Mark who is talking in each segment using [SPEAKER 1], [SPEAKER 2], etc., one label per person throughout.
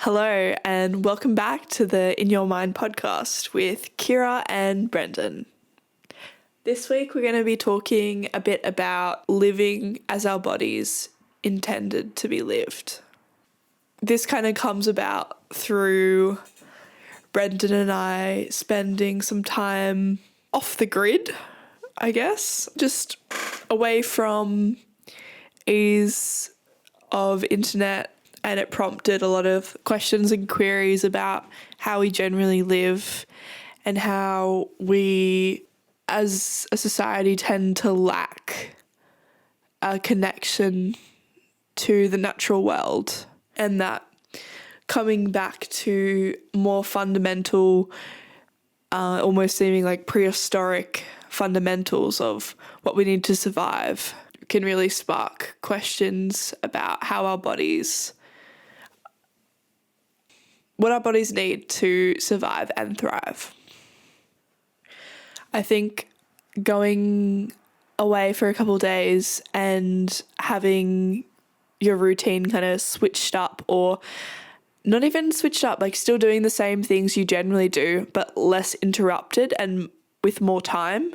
[SPEAKER 1] Hello, and welcome back to the In Your Mind podcast with Kira and Brendan. This week, we're going to be talking a bit about living as our bodies intended to be lived. This kind of comes about through Brendan and I spending some time off the grid, I guess, just away from ease of internet. And it prompted a lot of questions and queries about how we generally live and how we, as a society, tend to lack a connection to the natural world. And that coming back to more fundamental, almost seeming like prehistoric fundamentals of what we need to survive can really spark questions about how what our bodies need to survive and thrive. I think going away for a couple of days and having your routine kind of switched up, or not even switched up, like still doing the same things you generally do, but less interrupted and with more time,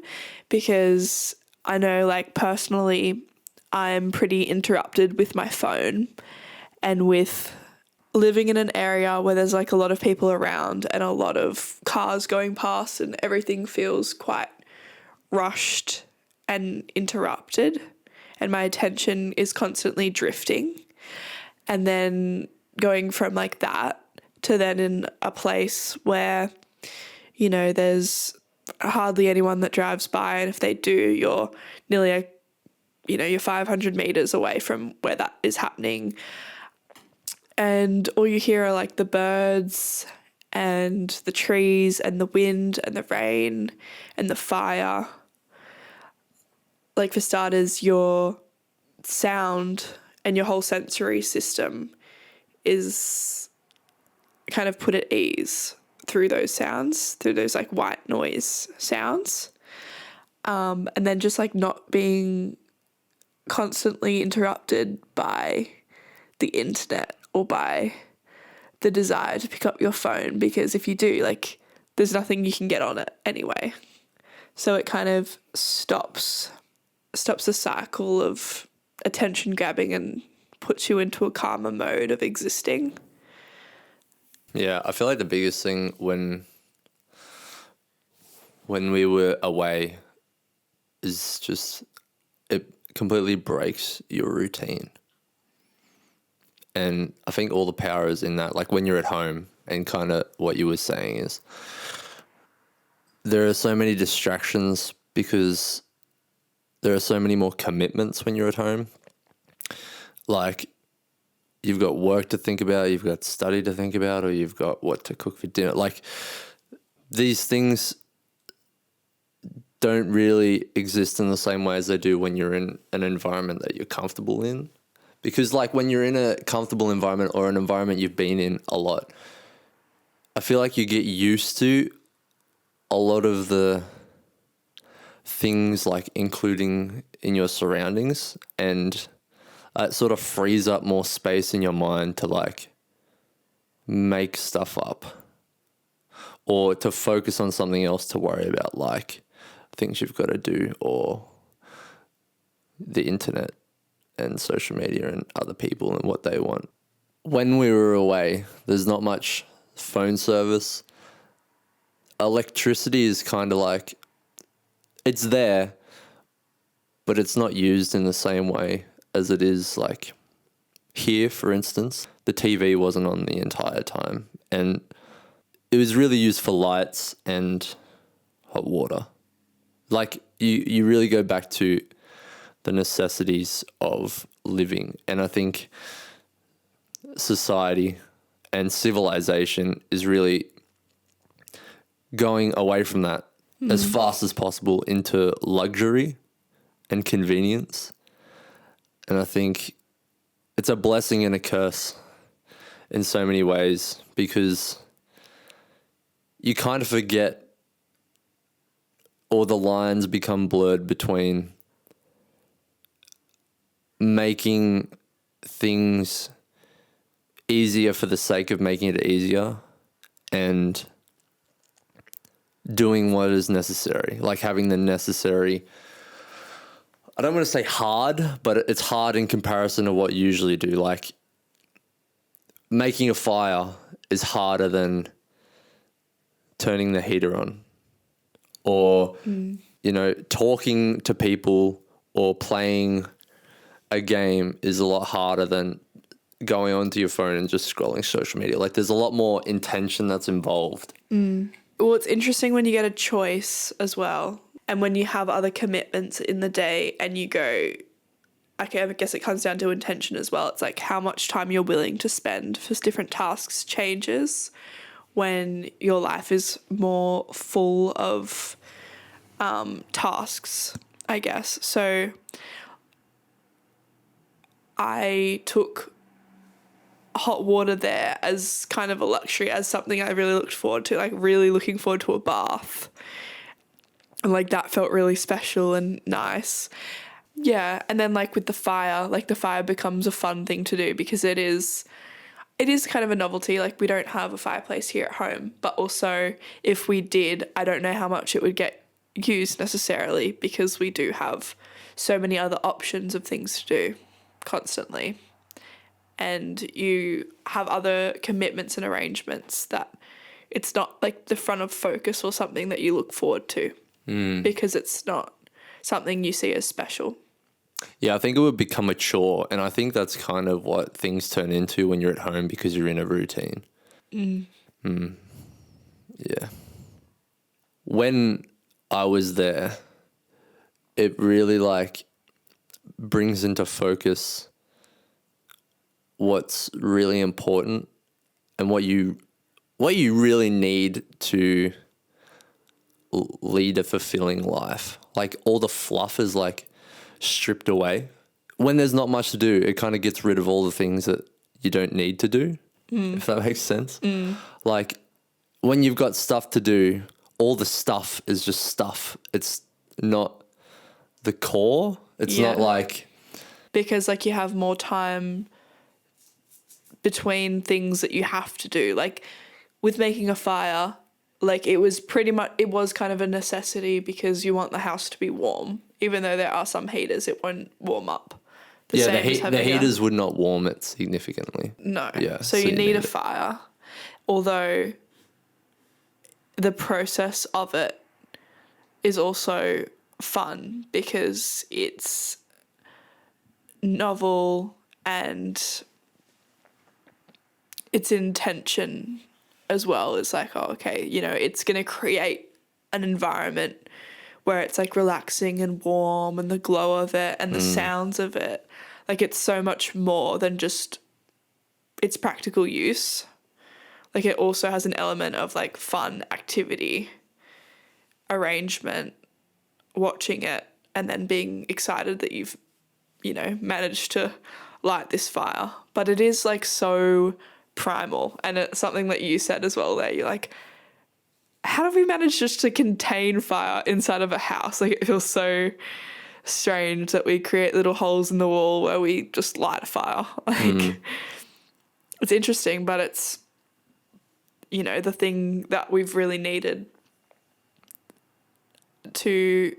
[SPEAKER 1] because I know, like, personally, I'm pretty interrupted with my phone and with living in an area where there's like a lot of people around and a lot of cars going past and everything feels quite rushed and interrupted, and my attention is constantly drifting. And then going from like that to then in a place where, you know, there's hardly anyone that drives by, and if they do, you're nearly you're 500 meters away from where that is happening. And all you hear are like the birds and the trees and the wind and the rain and the fire. Like, for starters, your sound and your whole sensory system is kind of put at ease through those sounds, through those like white noise sounds. And then just like not being constantly interrupted by the internet or by the desire to pick up your phone, because if you do, like, there's nothing you can get on it anyway. So it kind of stops the cycle of attention grabbing and puts you into a calmer mode of existing.
[SPEAKER 2] Yeah, I feel like the biggest thing when we were away is just it completely breaks your routine. And I think all the power is in that, like when you're at home, and kind of what you were saying is there are so many distractions because there are so many more commitments when you're at home. Like, you've got work to think about, you've got study to think about, or you've got what to cook for dinner. Like, these things don't really exist in the same way as they do when you're in an environment that you're comfortable in. Because, like, when you're in a comfortable environment or an environment you've been in a lot, I feel like you get used to a lot of the things, like, including in your surroundings, and it sort of frees up more space in your mind to, like, make stuff up or to focus on something else to worry about, like things you've got to do or the internet and social media and other people and what they want. When we were away, there's not much phone service. Electricity is kind of like, it's there, but it's not used in the same way as it is like here, for instance. The TV wasn't on the entire time, and it was really used for lights and hot water. Like, you really go back to the necessities of living. And I think society and civilization is really going away from that as fast as possible into luxury and convenience. And I think it's a blessing and a curse in so many ways, because you kind of forget, or the lines become blurred between making things easier for the sake of making it easier and doing what is necessary, like having the necessary, I don't want to say hard, but it's hard in comparison to what you usually do. Like making a fire is harder than turning the heater on, or, you know, talking to people or playing a game is a lot harder than going onto your phone and just scrolling social media. Like there's a lot more intention that's involved.
[SPEAKER 1] Well, it's interesting when you get a choice as well, and when you have other commitments in the day and you go, okay, I guess it comes down to intention as well. It's like how much time you're willing to spend for different tasks changes when your life is more full of tasks, I guess. So I took hot water there as kind of a luxury, as something I really looked forward to, like really looking forward to a bath. And like that felt really special and nice. Yeah. And then like with the fire becomes a fun thing to do because it is kind of a novelty. Like we don't have a fireplace here at home, but also if we did, I don't know how much it would get used necessarily because we do have so many other options of things to do constantly. And you have other commitments and arrangements that it's not like the front of focus or something that you look forward to because it's not something you see as special.
[SPEAKER 2] Yeah, I think it would become a chore. And I think that's kind of what things turn into when you're at home because you're in a routine. Yeah. When I was there, it really like brings into focus what's really important and what you really need to lead a fulfilling life. Like all the fluff is like stripped away. When there's not much to do, it kind of gets rid of all the things that you don't need to do, if that makes sense. Like when you've got stuff to do, all the stuff is just stuff. It's not the core. It's not like...
[SPEAKER 1] Because like you have more time between things that you have to do. Like with making a fire, like it was kind of a necessity because you want the house to be warm. Even though there are some heaters, it won't warm up.
[SPEAKER 2] The heaters would not warm it significantly.
[SPEAKER 1] No.
[SPEAKER 2] Yeah.
[SPEAKER 1] So you need a fire. Although the process of it is also fun because it's novel and its intention as well is like, oh, okay, you know, it's going to create an environment where it's like relaxing and warm and the glow of it and the sounds of it. Like it's so much more than just its practical use. Like it also has an element of like fun activity, arrangement, watching it, and then being excited that you've, you know, managed to light this fire. But it is like so primal, and it's something that you said as well there. You're like, how do we manage just to contain fire inside of a house? Like it feels so strange that we create little holes in the wall where we just light a fire. Like it's interesting, but it's, you know, the thing that we've really needed to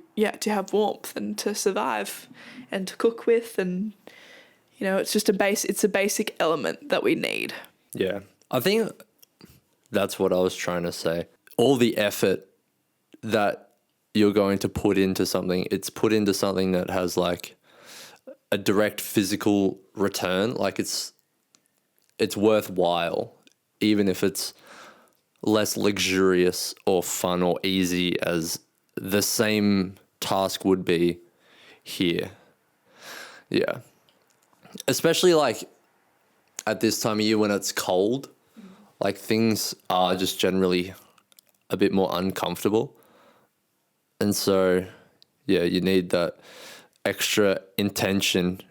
[SPEAKER 1] have warmth and to survive and to cook with, and you know, it's just it's a basic element that we need.
[SPEAKER 2] Yeah. I think that's what I was trying to say. All the effort that you're going to put into something, it's put into something that has like a direct physical return. Like it's worthwhile, even if it's less luxurious or fun or easy as the same task would be here. Yeah. Especially like at this time of year when it's cold, like things are just generally a bit more uncomfortable. And so, yeah, you need that extra intention,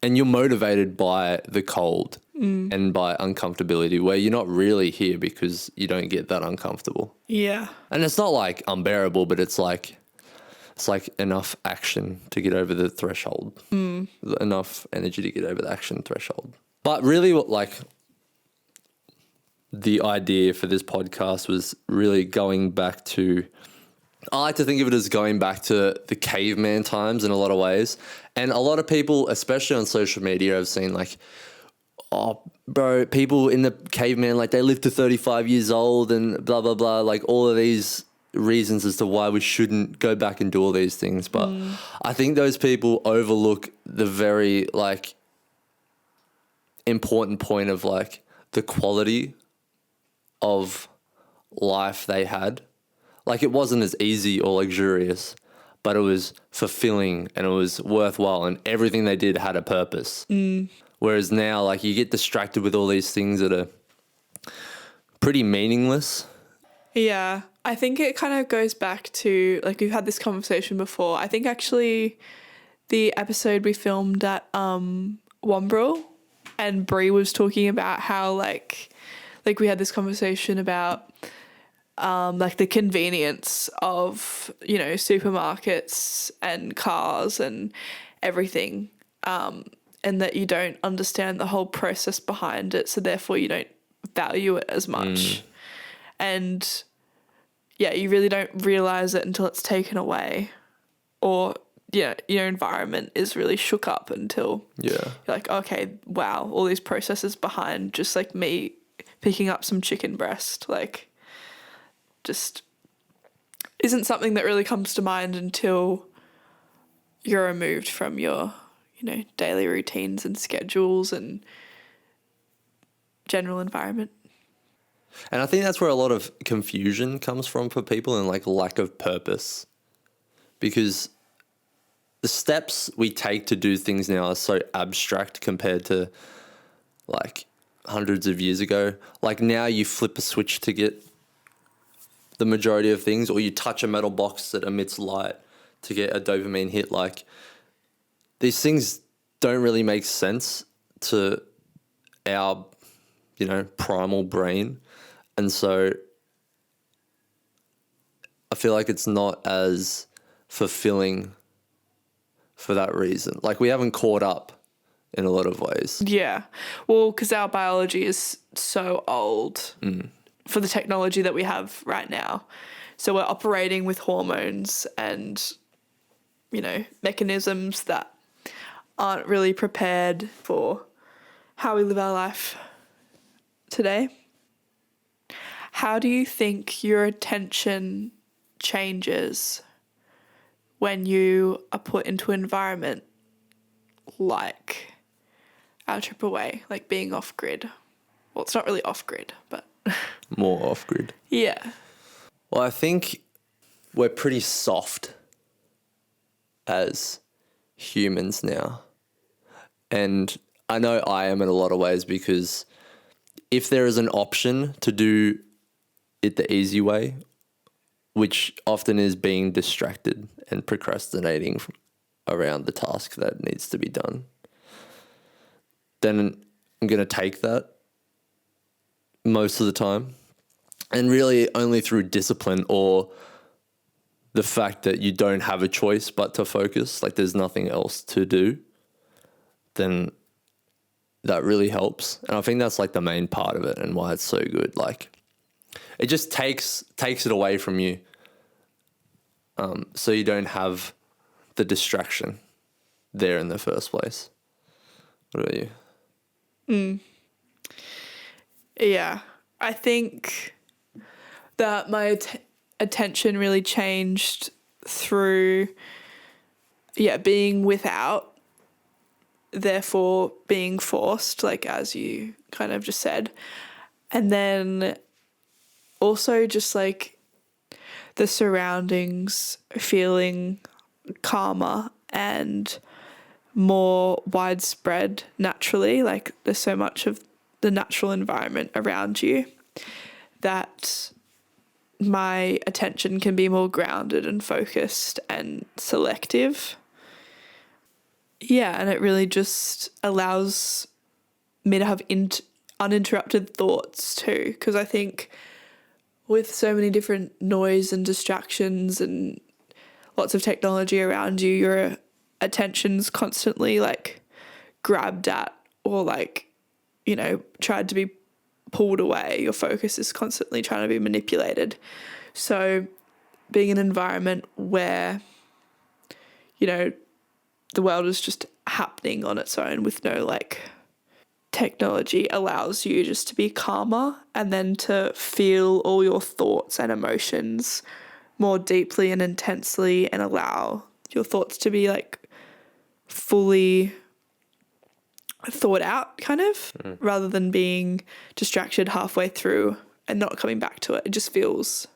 [SPEAKER 2] and you're motivated by the cold and by uncomfortability, where you're not really here because you don't get that uncomfortable.
[SPEAKER 1] Yeah.
[SPEAKER 2] And it's not like unbearable, but it's like enough action to get over the threshold, enough energy to get over the action threshold. But really, the idea for this podcast was really going back to, I like to think of it as going back to the caveman times in a lot of ways. And a lot of people, especially on social media, have seen like, oh, bro, people in the caveman, like they lived to 35 years old and blah, blah, blah. Like all of these reasons as to why we shouldn't go back and do all these things. But I think those people overlook the very like important point of like the quality of life they had. Like it wasn't as easy or luxurious, but it was fulfilling and it was worthwhile and everything they did had a purpose. Whereas now, like you get distracted with all these things that are pretty meaningless.
[SPEAKER 1] Yeah, I think it kind of goes back to, like, we've had this conversation before. I think actually the episode we filmed at Wombrel, and Brie was talking about how like we had this conversation about like the convenience of, you know, supermarkets and cars and everything, and that you don't understand the whole process behind it, so therefore you don't value it as much. And yeah, you really don't realize it until it's taken away, or yeah, your environment is really shook up until you're like, okay, wow, all these processes behind just like me picking up some chicken breast, like just isn't something that really comes to mind until you're removed from your, you know, daily routines and schedules and general environment.
[SPEAKER 2] And I think that's where a lot of confusion comes from for people and like lack of purpose, because the steps we take to do things now are so abstract compared to like hundreds of years ago. Like now you flip a switch to get the majority of things, or you touch a metal box that emits light to get a dopamine hit. Like these things don't really make sense to our, you know, primal brain. And so I feel like it's not as fulfilling for that reason. Like we haven't caught up in a lot of ways.
[SPEAKER 1] Yeah. Well, because our biology is so old for the technology that we have right now. So we're operating with hormones and, you know, mechanisms that aren't really prepared for how we live our life today. How do you think your attention changes when you are put into an environment like our trip away, like being off grid? Well, it's not really off grid, but
[SPEAKER 2] More off grid.
[SPEAKER 1] yeah.
[SPEAKER 2] Well, I think we're pretty soft as humans now. And I know I am in a lot of ways, because if there is an option to do it the easy way, which often is being distracted and procrastinating around the task that needs to be done, then I'm going to take that most of the time. And really only through discipline or the fact that you don't have a choice but to focus, like there's nothing else to do, then that really helps. And I think that's like the main part of it and why it's so good. Like it just takes it away from you, so you don't have the distraction there in the first place. What about you?
[SPEAKER 1] Yeah. I think that my attention really changed through, being without, therefore being forced, like as you kind of just said. And then also just like the surroundings feeling calmer and more widespread naturally. Like there's so much of the natural environment around you that my attention can be more grounded and focused and selective. Yeah, and it really just allows me to have uninterrupted thoughts too, because I think with so many different noise and distractions and lots of technology around you, your attention's constantly like grabbed at or like, you know, tried to be pulled away. Your focus is constantly trying to be manipulated. So being in an environment where, you know, the world is just happening on its own with no like technology allows you just to be calmer and then to feel all your thoughts and emotions more deeply and intensely, and allow your thoughts to be like fully thought out kind of, rather than being distracted halfway through and not coming back to it. It just feels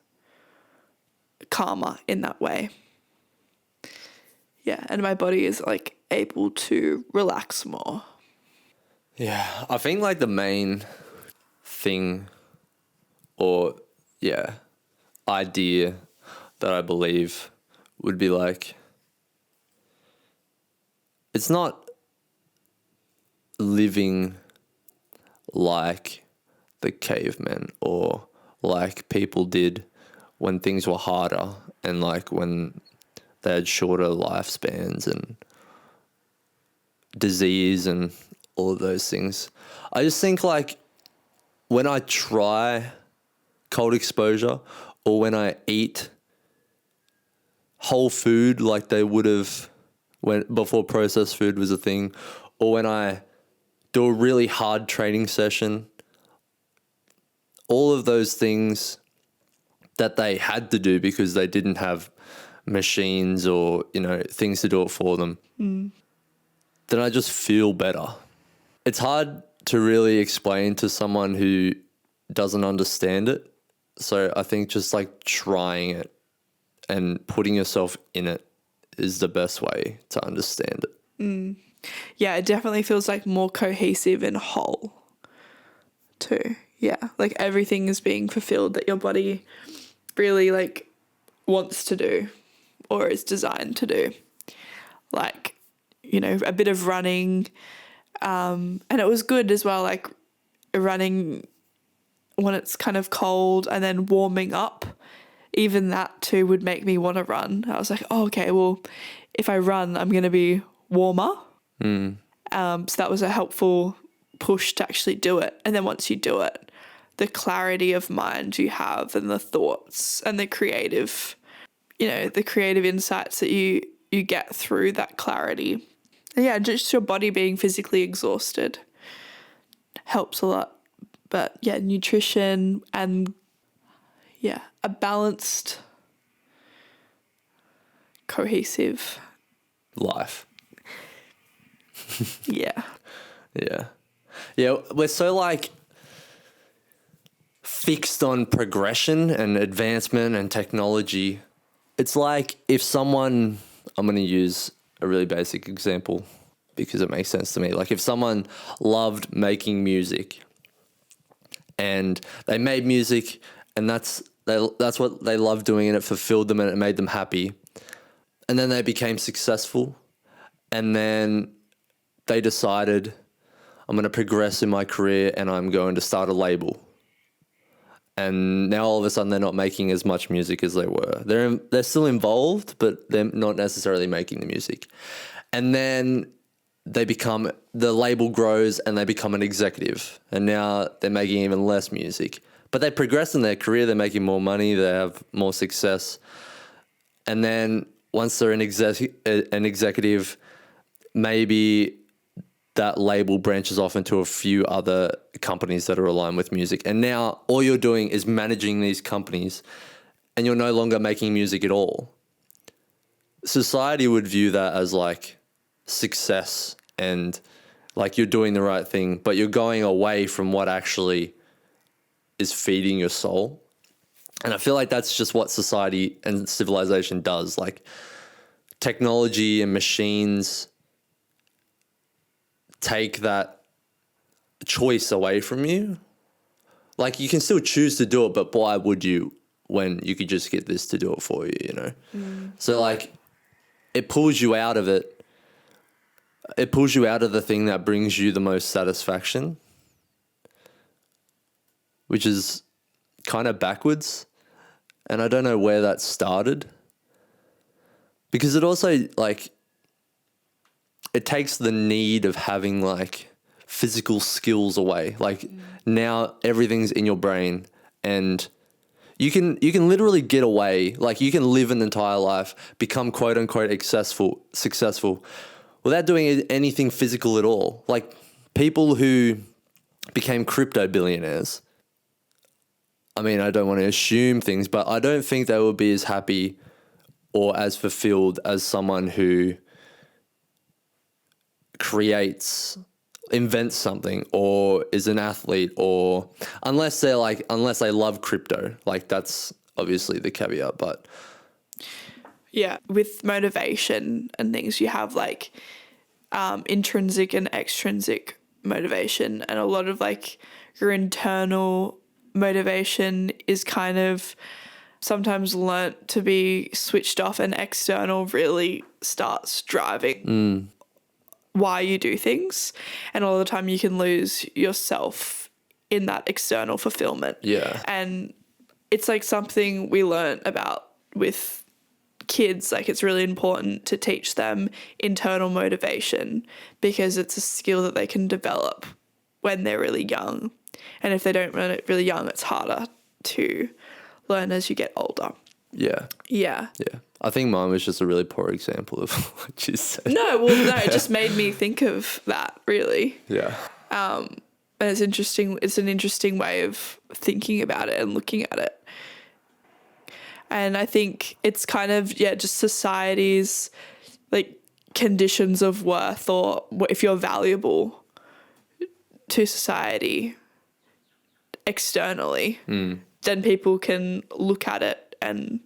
[SPEAKER 1] calmer in that way. Yeah, and my body is like able to relax more.
[SPEAKER 2] Yeah, I think like the main thing or idea that I believe would be like, it's not living like the cavemen or like people did when things were harder and like when they had shorter lifespans and disease and all of those things. I just think like when I try cold exposure or when I eat whole food like they would have when before processed food was a thing, or when I do a really hard training session, all of those things that they had to do because they didn't have machines or, you know, things to do it for them, then I just feel better. It's hard to really explain to someone who doesn't understand it. So I think just like trying it and putting yourself in it is the best way to understand it.
[SPEAKER 1] Yeah, it definitely feels like more cohesive and whole too. Yeah, like everything is being fulfilled that your body really like wants to do or is designed to do. Like, you know, a bit of running, and it was good as well, like running when it's kind of cold and then warming up. Even that too would make me want to run. I was like, oh, okay, well, if I run, I'm going to be warmer. So that was a helpful push to actually do it. And then once you do it, the clarity of mind you have and the thoughts and the creative, you know, the creative insights that you get through that clarity. And yeah, just your body being physically exhausted helps a lot. But yeah, nutrition and yeah, a balanced, cohesive
[SPEAKER 2] Life.
[SPEAKER 1] Yeah.
[SPEAKER 2] Yeah, we're so like fixed on progression and advancement and technology. It's like if someone, I'm going to use a really basic example because it makes sense to me. Like if someone loved making music and they made music and that's what they loved doing and it fulfilled them and it made them happy. And then they became successful and then they decided, I'm going to progress in my career and I'm going to start a label. And now all of a sudden they're not making as much music as they were. They're still involved, but they're not necessarily making the music. And then the label grows and they become an executive. And now they're making even less music. But they progress in their career, they're making more money, they have more success. And then once they're an executive, maybe that label branches off into a few other companies that are aligned with music. And now all you're doing is managing these companies and you're no longer making music at all. Society would view that as like success and like you're doing the right thing, but you're going away from what actually is feeding your soul. And I feel like that's just what society and civilization does. Like technology and machines take that choice away from you. Like you can still choose to do it, but why would you when you could just get this to do it for you, you know? So like it pulls you out of it. It pulls you out of the thing that brings you the most satisfaction, which is kind of backwards. And I don't know where that started. Because it also like it takes the need of having like physical skills away. Like now everything's in your brain, and you can literally get away, like you can live an entire life, become quote unquote successful without doing anything physical at all. Like people who became crypto billionaires, I mean, I don't want to assume things, but I don't think they will be as happy or as fulfilled as someone who invents something or is an athlete, or unless they love crypto. Like that's obviously the caveat, but
[SPEAKER 1] Yeah, with motivation and things, you have like intrinsic and extrinsic motivation, and a lot of like your internal motivation is kind of sometimes learnt to be switched off, and external really starts driving why you do things, and all the time you can lose yourself in that external fulfillment.
[SPEAKER 2] Yeah.
[SPEAKER 1] And it's like something we learnt about with kids. Like it's really important to teach them internal motivation because it's a skill that they can develop when they're really young. And if they don't learn it really young, it's harder to learn as you get older.
[SPEAKER 2] Yeah.
[SPEAKER 1] Yeah.
[SPEAKER 2] Yeah. I think mine was just a really poor example of what you said.
[SPEAKER 1] No, it just made me think of that, really.
[SPEAKER 2] Yeah.
[SPEAKER 1] And it's interesting. It's an interesting way of thinking about it and looking at it. And I think it's kind of, just society's like conditions of worth, or if you're valuable to society externally, then people can look at it and,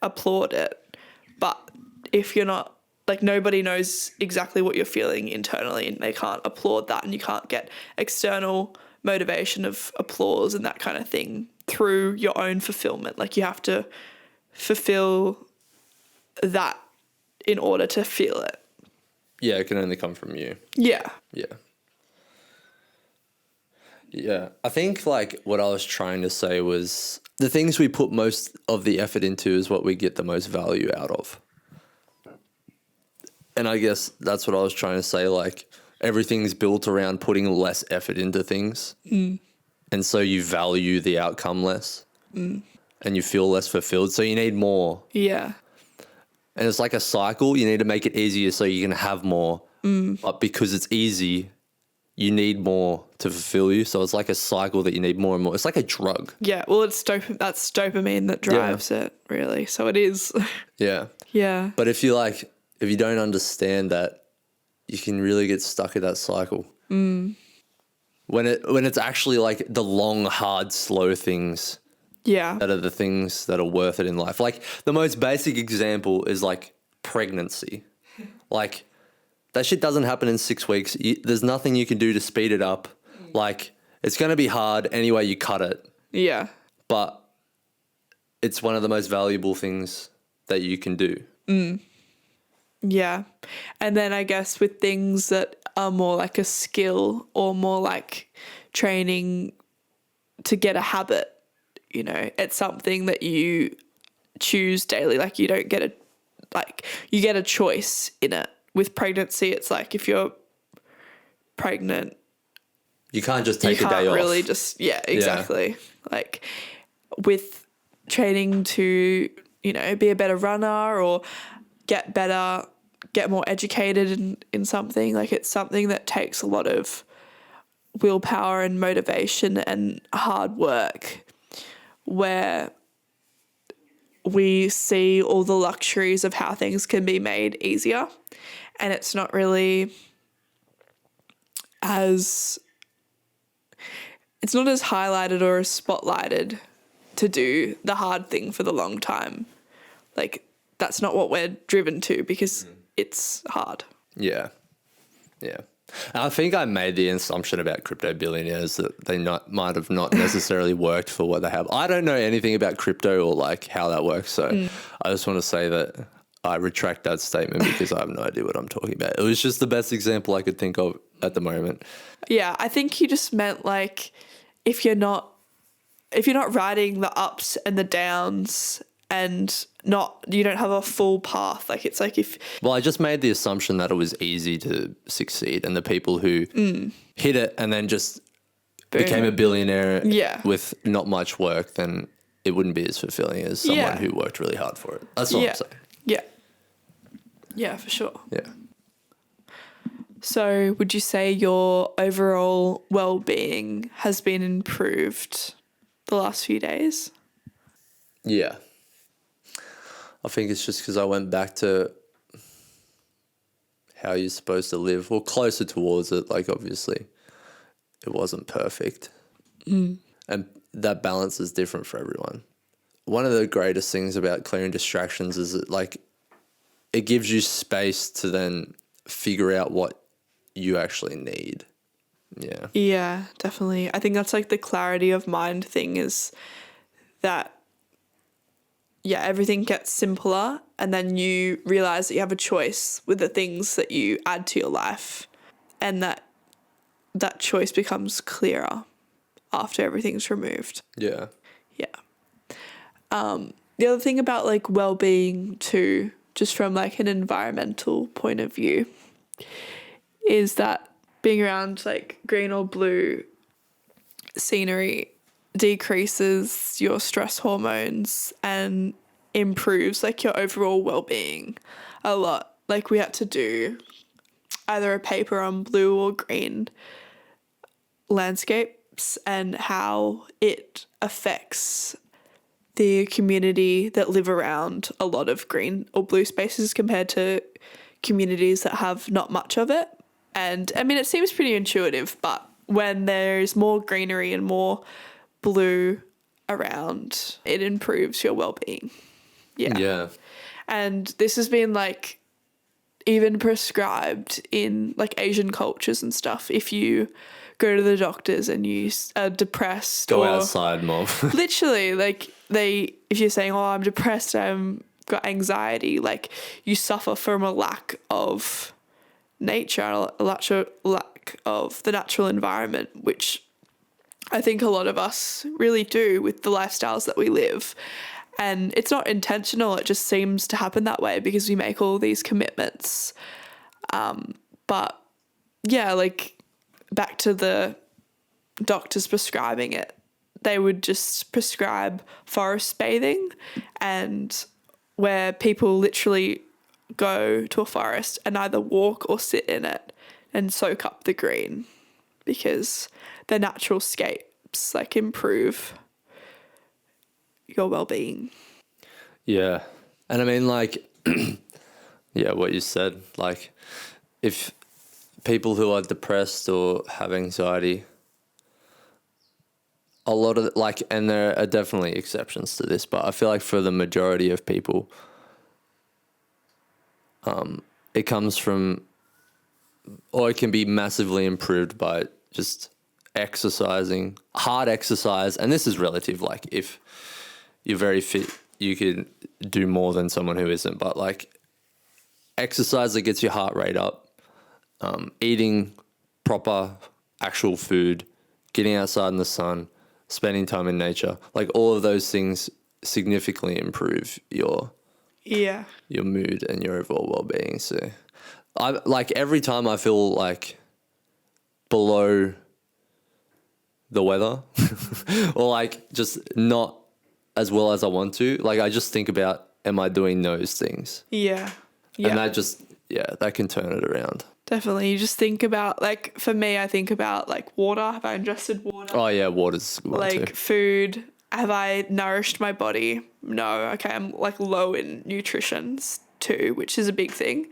[SPEAKER 1] applaud it. But if you're not, like, nobody knows exactly what you're feeling internally, and they can't applaud that, and you can't get external motivation of applause and that kind of thing through your own fulfillment. Like you have to fulfill that in order to feel it.
[SPEAKER 2] Yeah, it can only come from you.
[SPEAKER 1] Yeah.
[SPEAKER 2] Yeah. Yeah. I think like what I was trying to say was the things we put most of the effort into is what we get the most value out of. And I guess that's what I was trying to say. Like everything's built around putting less effort into things. And so you value the outcome less and you feel less fulfilled. So you need more.
[SPEAKER 1] Yeah.
[SPEAKER 2] And it's like a cycle. You need to make it easier so you can have more. But because it's easy, you need more to fulfill you. So it's like a cycle that you need more and more. It's like a drug.
[SPEAKER 1] Yeah. Well, that's dopamine that drives it, really. So it is.
[SPEAKER 2] Yeah.
[SPEAKER 1] Yeah.
[SPEAKER 2] But if you don't understand that, you can really get stuck in that cycle. When it's actually like the long, hard, slow things
[SPEAKER 1] Yeah.
[SPEAKER 2] that are the things that are worth it in life. Like the most basic example is like pregnancy. Like that shit doesn't happen in 6 weeks. There's nothing you can do to speed it up. Like it's going to be hard anyway you cut it.
[SPEAKER 1] Yeah.
[SPEAKER 2] But it's one of the most valuable things that you can do.
[SPEAKER 1] Yeah. And then I guess with things that are more like a skill or more like training to get a habit, it's something that you choose daily. Like you don't get you get a choice in it. With pregnancy, it's like if you're pregnant,
[SPEAKER 2] You can't just take
[SPEAKER 1] you
[SPEAKER 2] a day
[SPEAKER 1] can't
[SPEAKER 2] off.
[SPEAKER 1] really just, exactly. Like with training to, be a better runner or get more educated in something, like it's something that takes a lot of willpower and motivation and hard work, where we see all the luxuries of how things can be made easier, and it's not really as highlighted or as spotlighted to do the hard thing for the long time. Like that's not what we're driven to because it's hard.
[SPEAKER 2] Yeah. Yeah. And I think I made the assumption about crypto billionaires that they might have not necessarily worked for what they have. I don't know anything about crypto or like how that works. So I just want to say that I retract that statement because I have no idea what I'm talking about. It was just the best example I could think of at the moment.
[SPEAKER 1] Yeah, I think he just meant like if you're not riding the ups and the downs and you don't have a full path. Like it's like if
[SPEAKER 2] Well, I just made the assumption that it was easy to succeed, and the people who hit it and then just became a billionaire
[SPEAKER 1] Yeah.
[SPEAKER 2] with not much work, then it wouldn't be as fulfilling as someone
[SPEAKER 1] Yeah.
[SPEAKER 2] who worked really hard for it. That's all I'm saying.
[SPEAKER 1] Yeah. Yeah, for sure.
[SPEAKER 2] Yeah.
[SPEAKER 1] So would you say your overall well-being has been improved the last few days?
[SPEAKER 2] Yeah. I think it's just because I went back to how you're supposed to live, or closer towards it. Like, obviously, it wasn't perfect. And that balance is different for everyone. One of the greatest things about clearing distractions is that, like, it gives you space to then figure out what you actually need. Yeah.
[SPEAKER 1] Yeah, definitely. I think that's like the clarity of mind thing is that, yeah, everything gets simpler and then you realize that you have a choice with the things that you add to your life, and that choice becomes clearer after everything's removed.
[SPEAKER 2] Yeah.
[SPEAKER 1] Yeah. The other thing about like well-being too, just from like an environmental point of view, is that being around like green or blue scenery decreases your stress hormones and improves like your overall well-being a lot. Like we had to do either a paper on blue or green landscapes and how it affects the community that live around a lot of green or blue spaces compared to communities that have not much of it. And I mean, it seems pretty intuitive, but when there's more greenery and more blue around, it improves your well-being. Yeah.
[SPEAKER 2] Yeah.
[SPEAKER 1] And this has been like even prescribed in like Asian cultures and stuff. If you go to the doctors and you are depressed,
[SPEAKER 2] Go
[SPEAKER 1] or
[SPEAKER 2] outside, Mom.
[SPEAKER 1] literally, like if you're saying, oh, I'm depressed, I'm got anxiety, like you suffer from a lack of nature, a lack of the natural environment, which I think a lot of us really do with the lifestyles that we live. And it's not intentional, it just seems to happen that way because we make all these commitments. But yeah, like back to the doctors prescribing it, they would just prescribe forest bathing, and where people literally go to a forest and either walk or sit in it and soak up the green, because the natural scapes like improve your well-being.
[SPEAKER 2] Yeah. And I mean, like, yeah, what you said, like, if people who are depressed or have anxiety, a lot of, like, and there are definitely exceptions to this, but I feel like for the majority of people, it comes from, or it can be massively improved by just exercising, hard exercise. And this is relative, like, if you're very fit, you can do more than someone who isn't, but like exercise that gets your heart rate up, eating proper actual food, getting outside in the sun, spending time in nature, like all of those things significantly improve your mood and your overall well-being. So I like every time I feel like below the weather or like just not as well as I want to, like I just think about, am I doing those things?
[SPEAKER 1] Yeah.
[SPEAKER 2] And that just, that can turn it around.
[SPEAKER 1] Definitely. You just think about, like, for me, I think about like water. Have I ingested water?
[SPEAKER 2] Oh yeah, water's good one
[SPEAKER 1] like
[SPEAKER 2] too.
[SPEAKER 1] food. Have I nourished my body? No. Okay, I'm like low in nutrition too, which is a big thing.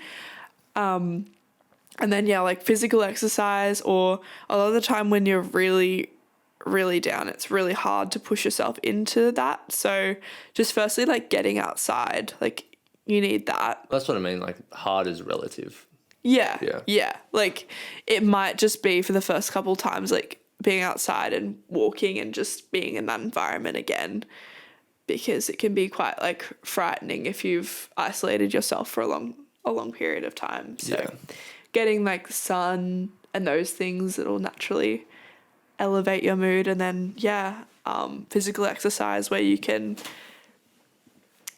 [SPEAKER 1] And then like physical exercise, or a lot of the time when you're really, really down, it's really hard to push yourself into that. So just firstly, like getting outside, like you need that.
[SPEAKER 2] That's what I mean. Like hard is relative.
[SPEAKER 1] Yeah. Like it might just be for the first couple times, like being outside and walking and just being in that environment again, because it can be quite like frightening if you've isolated yourself for a long period of time. So getting like the sun and those things, it'll naturally elevate your mood. And then physical exercise where you can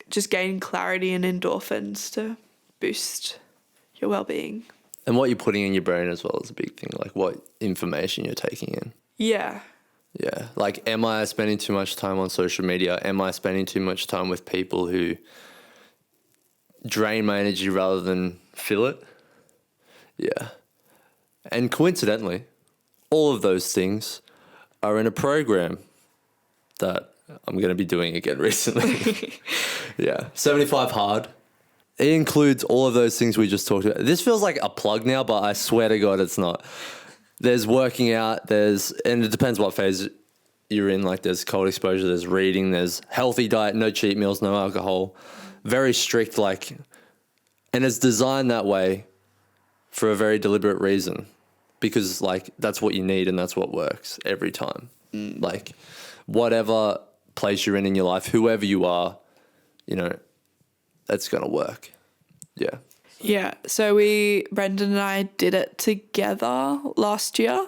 [SPEAKER 1] just gain clarity and endorphins to boost your well-being.
[SPEAKER 2] And what you're putting in your brain as well is a big thing, like what information you're taking in.
[SPEAKER 1] Yeah.
[SPEAKER 2] Yeah. Like, am I spending too much time on social media? Am I spending too much time with people who drain my energy rather than fill it? Yeah. And coincidentally, all of those things are in a program that I'm going to be doing again recently. Yeah. 75 Hard. It includes all of those things we just talked about. This feels like a plug now, but I swear to God it's not. There's working out, and it depends what phase you're in. Like, there's cold exposure, there's reading, there's healthy diet, no cheat meals, no alcohol. Very strict, like, and it's designed that way for a very deliberate reason, because, like, that's what you need and that's what works every time. Like, whatever place you're in your life, whoever you are, you know, that's going to work. Yeah.
[SPEAKER 1] Yeah. So Brendan and I did it together last year,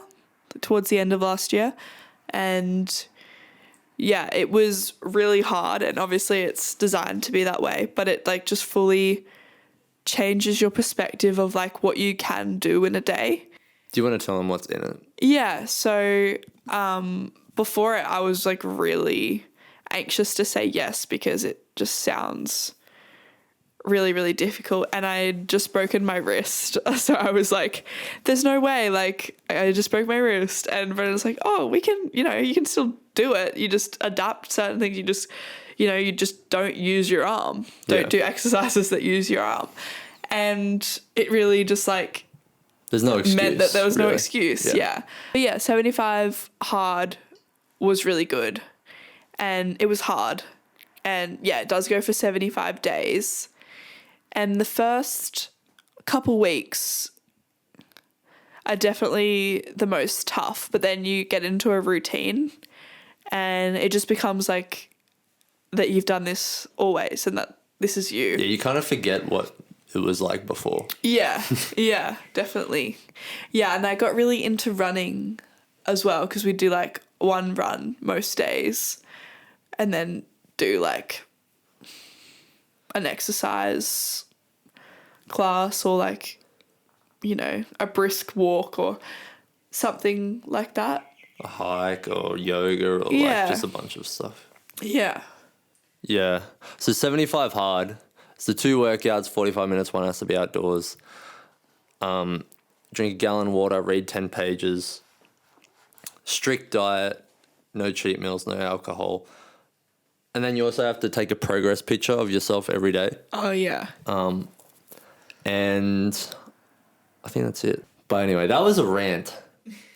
[SPEAKER 1] towards the end of last year. And yeah, it was really hard. And obviously it's designed to be that way, but it like just fully changes your perspective of like what you can do in a day.
[SPEAKER 2] Do you want to tell them what's in it?
[SPEAKER 1] Yeah. So before it, I was like really anxious to say yes because it just sounds really, really difficult. And I had just broken my wrist. So I was like, there's no way. Like, I just broke my wrist. And Brendan's like, oh, we can, you know, you can still do it. You just adapt certain things. You just don't use your arm. Don't do exercises that use your arm. And it really just like,
[SPEAKER 2] there's no excuse.
[SPEAKER 1] Meant that there was
[SPEAKER 2] really.
[SPEAKER 1] No excuse. Yeah. But yeah, 75 Hard was really good. And it was hard. And yeah, it does go for 75 days. And the first couple weeks are definitely the most tough, but then you get into a routine and it just becomes like that you've done this always and that this is you.
[SPEAKER 2] Yeah, you kind of forget what it was like before.
[SPEAKER 1] Yeah, yeah, definitely. Yeah, and I got really into running as well because we do like one run most days and then do like an exercise class or like, you know, a brisk walk or something like that.
[SPEAKER 2] A hike or yoga or like just a bunch of stuff.
[SPEAKER 1] Yeah.
[SPEAKER 2] Yeah. So 75 Hard. It's the 2 workouts, 45 minutes, one has to be outdoors. Drink a gallon of water, read 10 pages. Strict diet, no cheat meals, no alcohol. And then you also have to take a progress picture of yourself every day.
[SPEAKER 1] Oh, yeah.
[SPEAKER 2] And I think that's it. But anyway, that was a rant.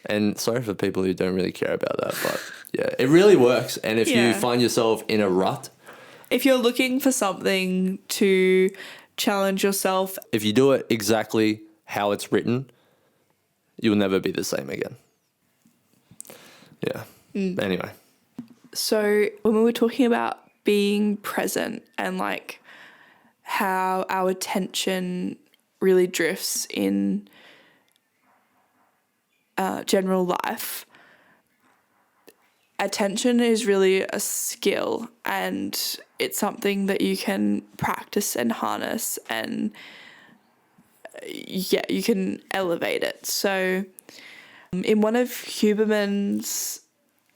[SPEAKER 2] And sorry for people who don't really care about that. But yeah, it really works. And if you find yourself in a rut.
[SPEAKER 1] If you're looking for something to challenge yourself.
[SPEAKER 2] If you do it exactly how it's written, you'll never be the same again. Yeah. Anyway.
[SPEAKER 1] So when we were talking about being present and like how our attention really drifts in general life, attention is really a skill and it's something that you can practice and harness and yeah, you can elevate it. So in one of Huberman's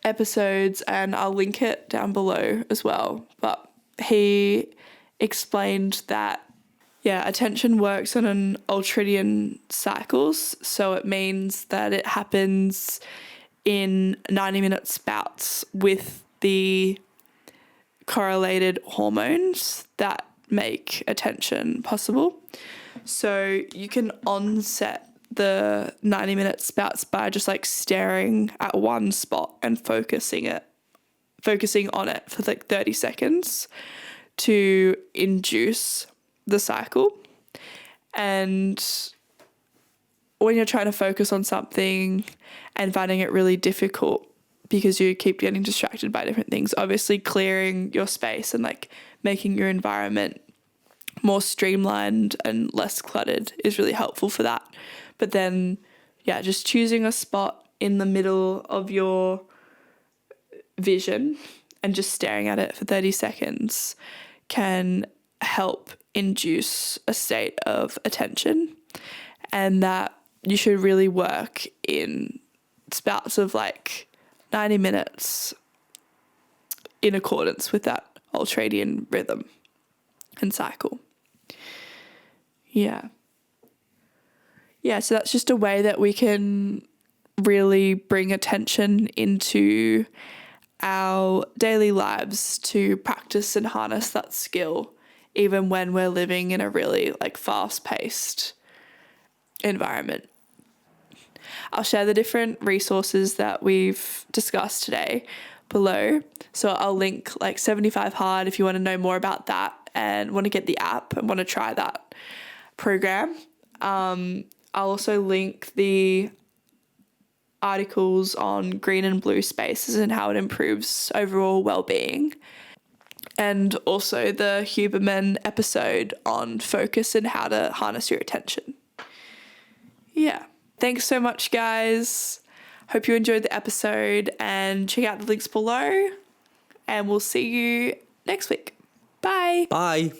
[SPEAKER 1] episodes, and I'll link it down below as well, but he explained that attention works on an ultradian cycles, so it means that it happens in 90-minute spouts with the correlated hormones that make attention possible. So you can onset the 90-minute spouts by just like staring at one spot and focusing on it for like 30 seconds to induce the cycle. And when you're trying to focus on something and finding it really difficult because you keep getting distracted by different things, obviously clearing your space and like making your environment more streamlined and less cluttered is really helpful for that. But then, just choosing a spot in the middle of your vision and just staring at it for 30 seconds can help induce a state of attention, and that you should really work in spouts of like 90 minutes in accordance with that ultradian rhythm and cycle. Yeah, so that's just a way that we can really bring attention into our daily lives to practice and harness that skill, even when we're living in a really like fast-paced environment. I'll share the different resources that we've discussed today below. So I'll link like 75 Hard if you want to know more about that and want to get the app and want to try that program. I'll also link the articles on green and blue spaces and how it improves overall well-being, and also the Huberman episode on focus and how to harness your attention. Yeah. Thanks so much, guys. Hope you enjoyed the episode, and check out the links below, and we'll see you next week. Bye.
[SPEAKER 2] Bye.